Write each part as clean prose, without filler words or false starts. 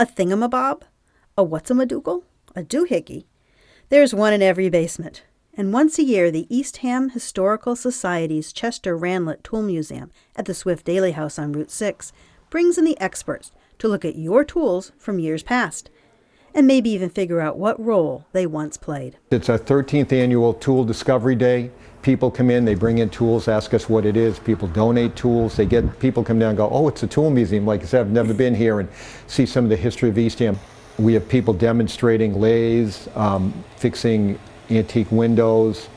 A thingamabob? A what's-a-madoogle? A doohickey? There's one in every basement. And once a year, the Eastham Historical Society's Chester Ranlett Tool Museum at the Swift Daily House on Route 6 brings in the experts to look at your tools from years past, and maybe even figure out what role they once played. It's our 13th annual Tool Discovery Day. People come in, they bring in tools, ask us what it is. People donate tools. People come down and go, oh, it's a tool museum. Like I said, I've never been here, and see some of the history of Eastham. We have people demonstrating lathes, fixing antique windows,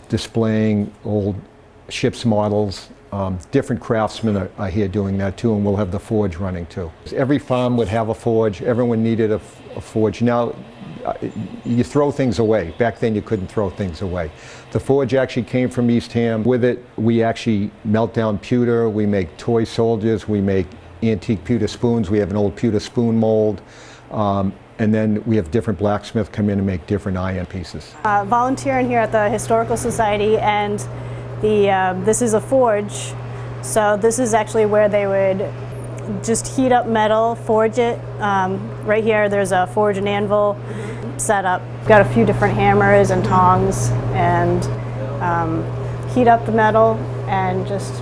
displaying old ship's models. Different craftsmen are here doing that too, and we'll have the forge running too. Every farm would have a forge. Everyone needed a forge. Now, you throw things away. Back then you couldn't throw things away. The forge actually came from Eastham. With it, we actually melt down pewter. We make toy soldiers. We make antique pewter spoons. We have an old pewter spoon mold. And then we have different blacksmiths come in and make different iron pieces. Volunteering here at the Historical Society, and this is a forge. So this is actually where they would just heat up metal, forge it. Right here there's a forge and anvil set up. Got a few different hammers and tongs, and heat up the metal and just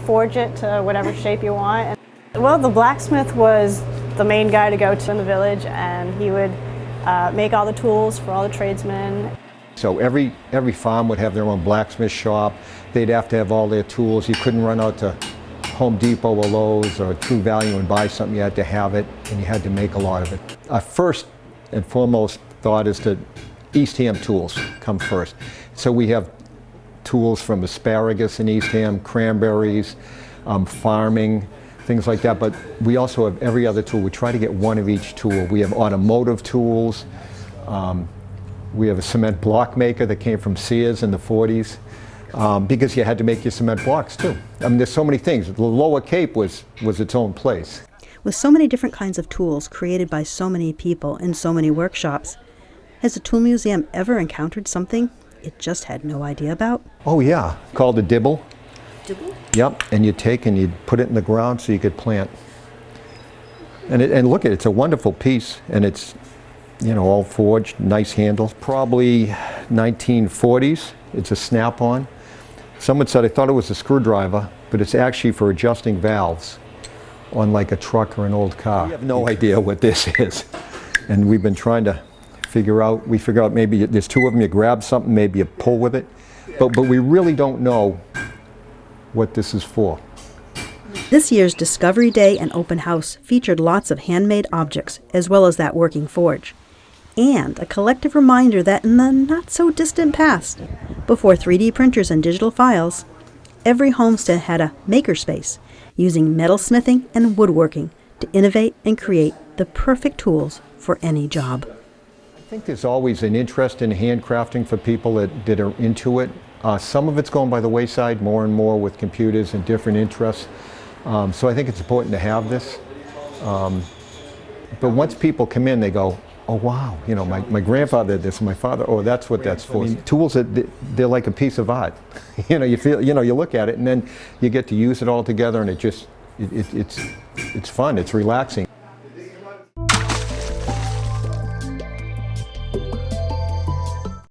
forge it to whatever shape you want. Well, the blacksmith was the main guy to go to in the village, and he would make all the tools for all the tradesmen. So every farm would have their own blacksmith shop. They'd have to have all their tools. You couldn't run out to Home Depot or Lowe's or True Value and buy something. You had to have it, and you had to make a lot of it. Our first and foremost thought is that Eastham tools come first. So we have tools from asparagus in Eastham, cranberries, farming, things like that, but we also have every other tool. We try to get one of each tool. We have automotive tools. We have a cement block maker that came from Sears in the 40s, because you had to make your cement blocks too. I mean, there's so many things. The Lower Cape was its own place. With so many different kinds of tools created by so many people in so many workshops, has the Tool Museum ever encountered something it just had no idea about? Oh yeah, called a Dibble. Dibble? Yep, and you take and you put it in the ground so you could plant. And look at it, it's a wonderful piece, and it's, you know, all forged, nice handle. Probably 1940s, it's a snap-on. Someone said, I thought it was a screwdriver, but it's actually for adjusting valves on like a truck or an old car. We have no idea what this is. And we've been trying to figure out maybe there's two of them, you grab something, maybe you pull with it. But we really don't know what this is for. This year's Discovery Day and Open House featured lots of handmade objects, as well as that working forge. And a collective reminder that in the not-so-distant past, before 3D printers and digital files, every homestead had a makerspace, using metalsmithing and woodworking to innovate and create the perfect tools for any job. I think there's always an interest in handcrafting for people that are into it. Some of it's going by the wayside more and more with computers and different interests. So I think it's important to have this. But once people come in, they go, oh wow, you know, my grandfather did this, my father, oh, that's what that's for. I mean, tools, they're like a piece of art. You know, you look at it and then you get to use it all together, and it's fun, it's relaxing.